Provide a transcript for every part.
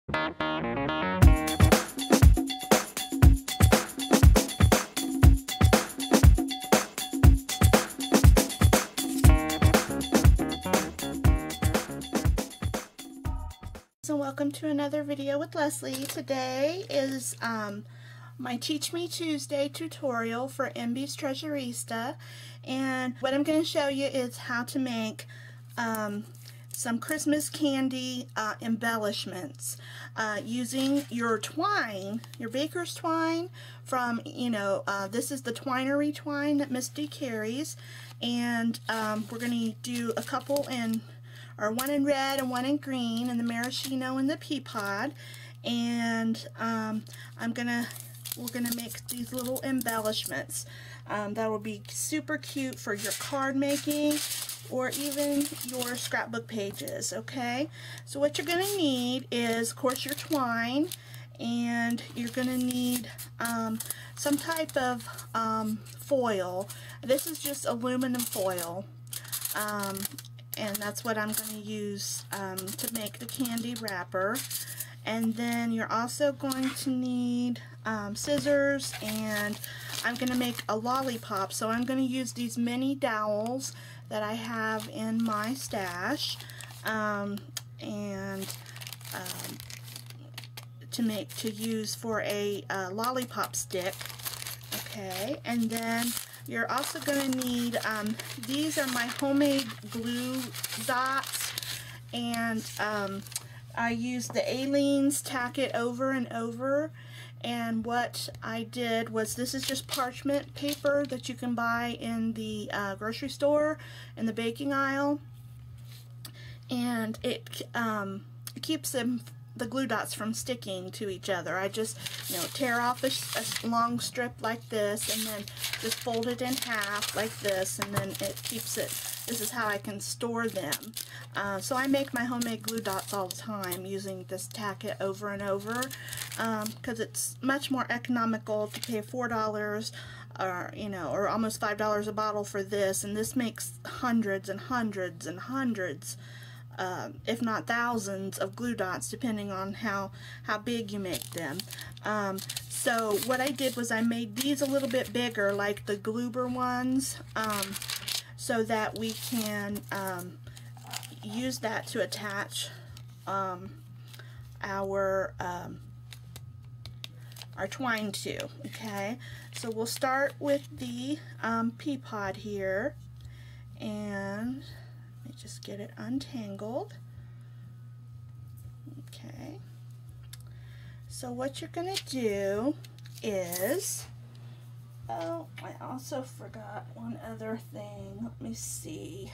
So welcome to another video with Leslie. Today is my Teach Me Tuesday tutorial for Embie's Treasurista, and what I'm going to show you is how to make some Christmas candy embellishments using your twine, your baker's twine from, this is the Twinery twine that Misty carries, and we're going to do a couple one in red and one in green, and the maraschino and the pea pod, and we're gonna make these little embellishments that will be super cute for your card making or even your scrapbook pages. Okay, so what you're gonna need is, of course, your twine, and you're gonna need some type of foil. This is just aluminum foil. And that's what I'm going to use to make the candy wrapper. And then you're also going to need scissors, and I'm going to make a lollipop. So I'm going to use these mini dowels that I have in my stash, to use for a lollipop stick. Okay, and then you're also going to need, these are my homemade glue dots, and I use the Aleene's Tack It Over and Over, and what I did was, this is just parchment paper that you can buy in the grocery store in the baking aisle, and it keeps the glue dots from sticking to each other. I just, tear off a long strip like this, and then just fold it in half like this, and then it keeps it. This is how I can store them. So I make my homemade glue dots all the time using this Tack It Over and Over, because it's much more economical to pay $4 or almost $5 a bottle for this, and this makes hundreds and hundreds and hundreds, if not thousands, of glue dots, depending on how big you make them. So what I did was I made these a little bit bigger, like the Gloober ones, so that we can use that to attach our twine to. Okay, so we'll start with the pea pod here, and let me just get it untangled. Okay, so what you're going to do is, oh, I also forgot one other thing. Let me see.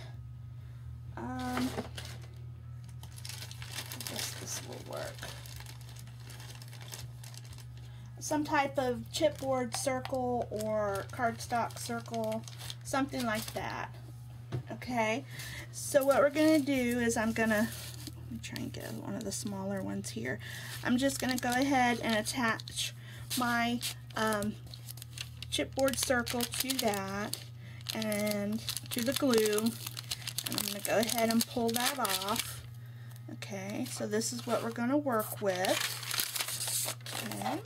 I guess this will work. Some type of chipboard circle or cardstock circle, something like that. Okay, so what we're going to do is, let me try and get one of the smaller ones here. I'm just going to go ahead and attach my chipboard circle to that, and to the glue, and I'm going to go ahead and pull that off. Okay, so this is what we're going to work with. Okay,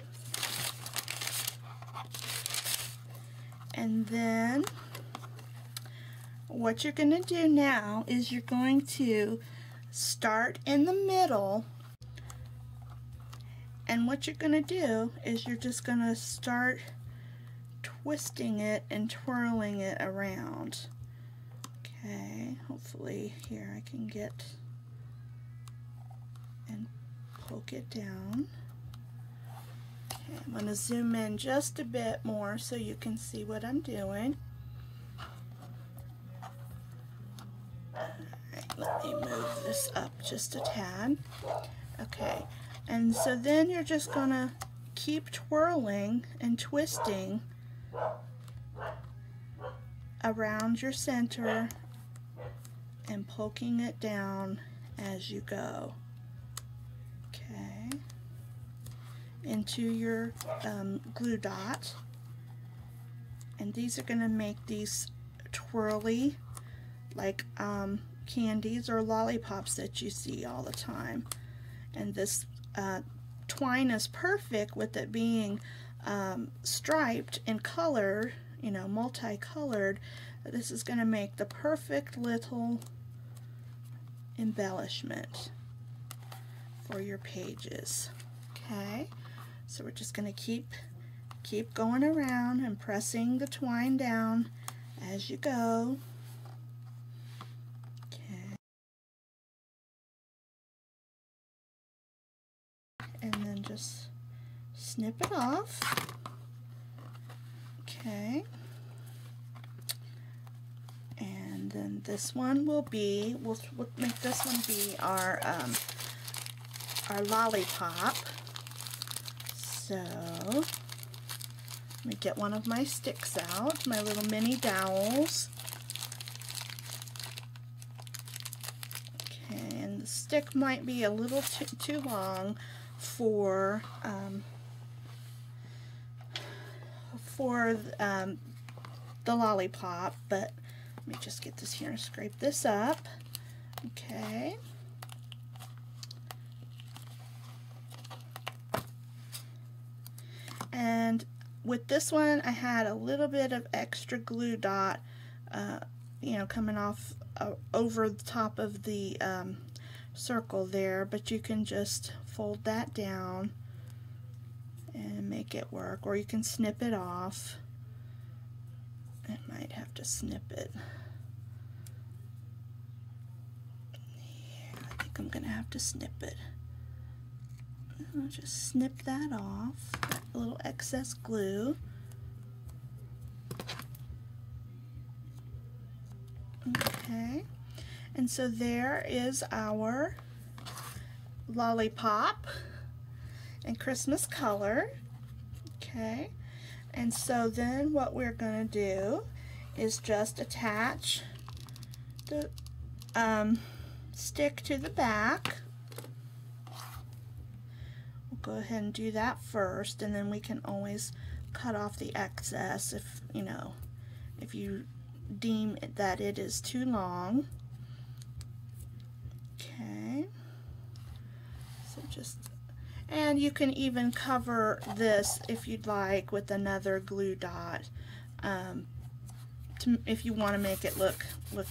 and then what you're going to do now is you're going to start in the middle, and what you're going to do is you're just going to start twisting it and twirling it around. Okay, hopefully here I can get and poke it down. Okay, I'm going to zoom in just a bit more so you can see what I'm doing. Let me move this up just a tad. Okay, and so then you're just going to keep twirling and twisting around your center and poking it down as you go. Okay, into your glue dot, and these are going to make these twirly, like candies or lollipops that you see all the time. And this twine is perfect with it being striped in color, you know, multicolored. This is going to make the perfect little embellishment for your pages. Okay, so we're just going to keep going around and pressing the twine down as you go. Okay, and then just snip it off. Okay, and then this one will be, we'll make this one be our lollipop. So let me get one of my sticks out, my little mini dowels. Okay, and the stick might be a little too long for the lollipop, but let me just get this here and scrape this up. Okay. And with this one, I had a little bit of extra glue dot, you know, coming off over the top of the circle there, but you can just fold that down and make it work, or you can snip it off. I might have to snip it. Yeah, I think I'm gonna have to snip it. I'll just snip that off, that little excess glue. Okay, and so there is our lollipop in Christmas color. Okay, and so then what we're going to do is just attach the stick to the back. We'll go ahead and do that first, and then we can always cut off the excess if, you know, if you deem that it is too long. Okay, so just, and you can even cover this if you'd like with another glue dot, if you want to make it look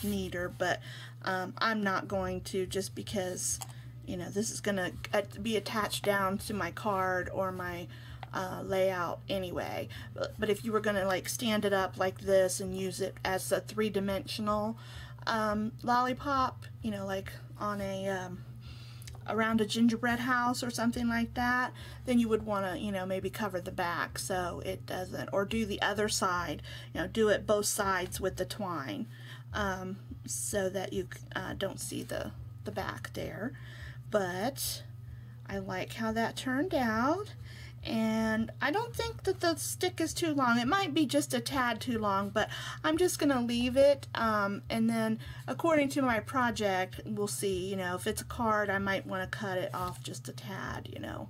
neater, but I'm not going to, just because, you know, this is going to be attached down to my card or my layout anyway. But if you were going to like stand it up like this and use it as a three-dimensional lollipop, you know, like on a around a gingerbread house or something like that, then you would want to, you know, maybe cover the back so it doesn't, or do the other side, you know, do it both sides with the twine, so that you don't see the back there. But I like how that turned out, and I don't think that the stick is too long. It might be just a tad too long, but I'm just gonna leave it, and then according to my project we'll see, you know, if it's a card I might want to cut it off just a tad, you know,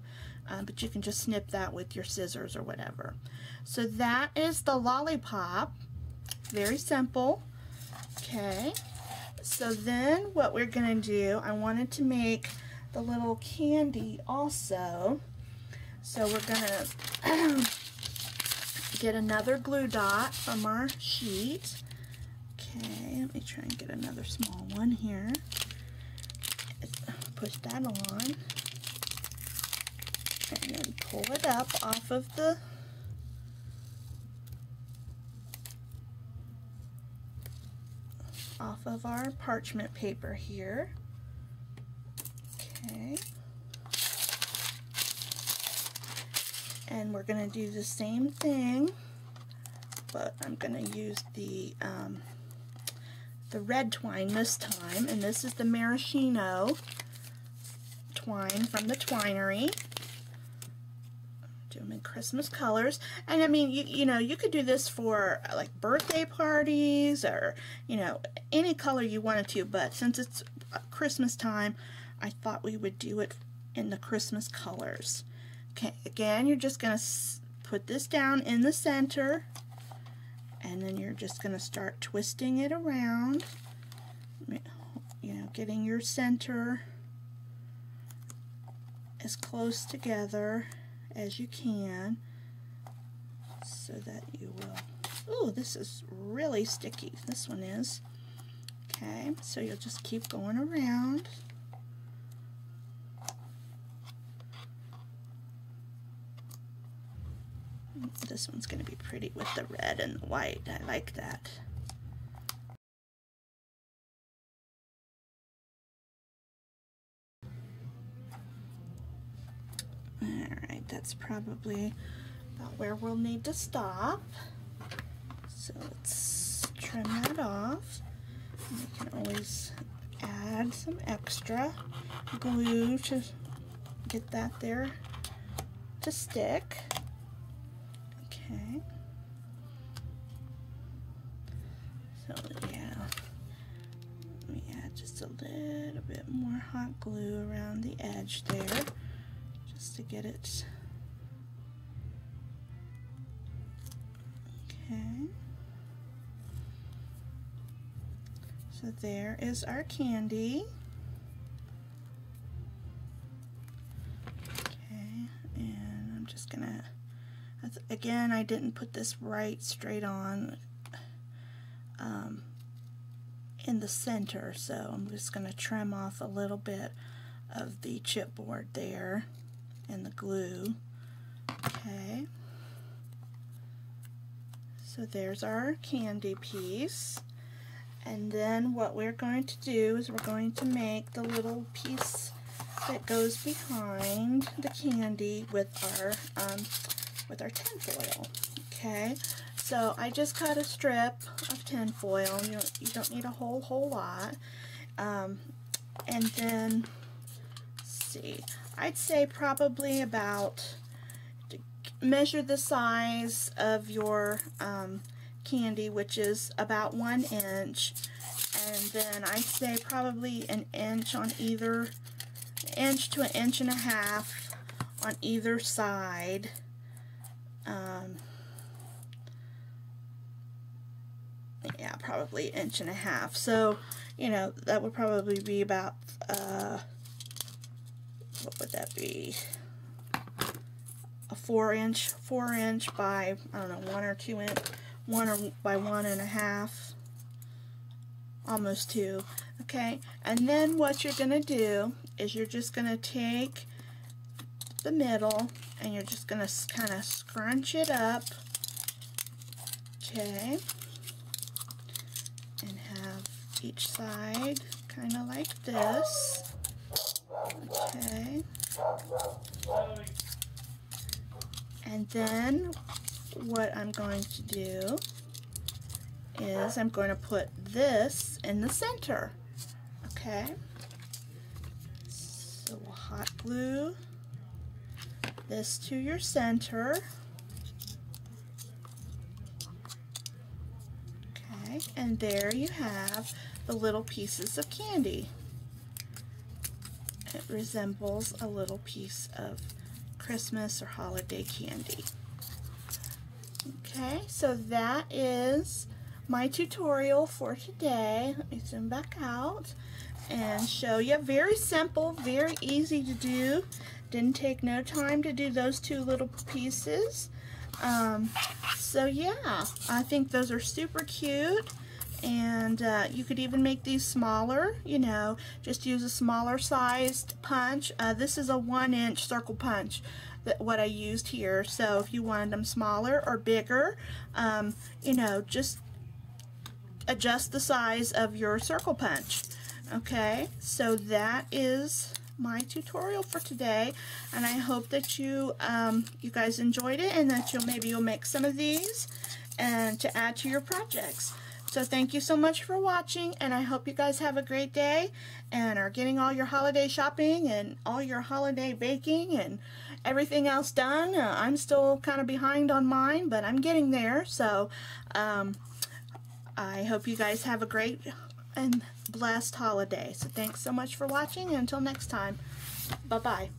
but you can just snip that with your scissors or whatever. So that is the lollipop, very simple. Okay, so then what we're gonna do, I wanted to make the little candy also. So we're gonna get another glue dot from our sheet. Okay, let me try and get another small one here. Push that on, and then pull it up off of our parchment paper here. Okay. And we're going to do the same thing, but I'm going to use the red twine this time, and this is the maraschino twine from the Twinery. Do them in Christmas colors, and I mean, you know, you could do this for like birthday parties, or, you know, any color you wanted to, but since it's Christmas time, I thought we would do it in the Christmas colors. Okay, again, you're just going to put this down in the center, and then you're just going to start twisting it around, you know, getting your center as close together as you can so that you will, ooh, this is really sticky, this one is. Okay, so you'll just keep going around. This one's going to be pretty with the red and the white. I like that. Alright, that's probably about where we'll need to stop. So let's trim that off. And we can always add some extra glue to get that there to stick. Okay. So yeah, let me add just a little bit more hot glue around the edge there, just to get it. Okay. So there is our candy. Okay, and I'm just gonna, again, I didn't put this right straight on in the center, so I'm just going to trim off a little bit of the chipboard there and the glue. Okay, so there's our candy piece, and then what we're going to do is we're going to make the little piece that goes behind the candy with our tinfoil. Okay, so I just cut a strip of tinfoil. You don't need a whole lot. And then, let's see, I'd say probably about, measure the size of your candy, which is about 1 inch, and then I'd say probably an inch on either, inch to 1.5 inches on either side. Yeah, probably 1.5 inches. So, you know, that would probably be about, what would that be? A 4 inch by, I don't know, 1 or 2 inch, 1 or by 1.5, almost 2. Okay, and then what you're gonna do is you're just gonna take the middle and you're just gonna kind of scrunch it up. Okay, and have each side kind of like this. Okay, and then what I'm going to do is I'm going to put this in the center. Okay, so we'll hot glue this to your center. Okay, and there you have the little pieces of candy. It resembles a little piece of Christmas or holiday candy. Okay, so that is my tutorial for today. Let me zoom back out and show you. Very simple, very easy to do. Didn't take no time to do those 2 little pieces. So yeah, I think those are super cute, and you could even make these smaller, you know, just use a smaller sized punch. This is a 1 inch circle punch, what I used here, so if you wanted them smaller or bigger, you know, just adjust the size of your circle punch. Okay, so that is my tutorial for today, and I hope that you you guys enjoyed it, and that you'll make some of these and to add to your projects. So thank you so much for watching, and I hope you guys have a great day and are getting all your holiday shopping and all your holiday baking and everything else done. I'm still kind of behind on mine, but I'm getting there. So I hope you guys have a great and blessed holiday. So thanks so much for watching, and until next time, bye-bye.